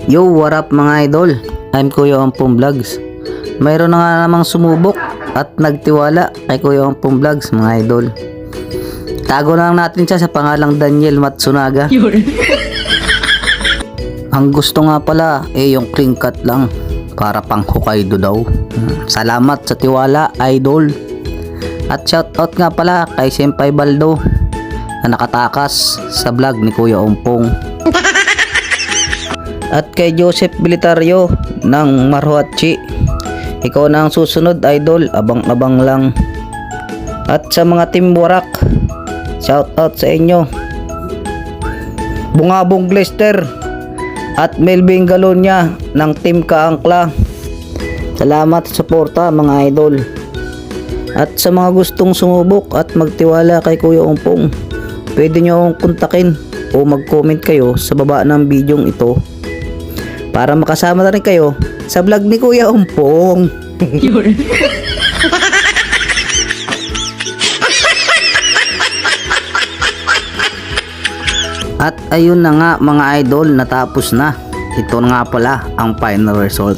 Yo, what up mga idol? I'm Kuya Ompong Vlogs. Mayroon na nga namang sumubok at nagtiwala kay Kuya Ompong Vlogs mga idol. Tago na lang natin siya sa pangalang Daniel Matsunaga. Ang gusto nga pala yung clean cut lang para pang Hokkaido daw. Salamat sa tiwala idol. At shoutout nga pala kay Senpai Baldo na nakatakas sa vlog ni Kuya Ompong. At kay Joseph Bilitario ng Maruhachi, ikaw na ang susunod idol, abang-abang lang. At sa mga team Warak, shout out sa inyo. Bungabong Glester at Melvin Galonya ng team Kaangkla, salamat sa suporta mga idol. At sa mga gustong sumubok at magtiwala kay Kuya Ompong, pwede nyo akong kontakin o mag-comment kayo sa baba ng bidyong ito para makasama na rin kayo sa vlog ni Kuya Ompong. At ayun na nga mga idol, natapos na. Ito na nga pala ang final result.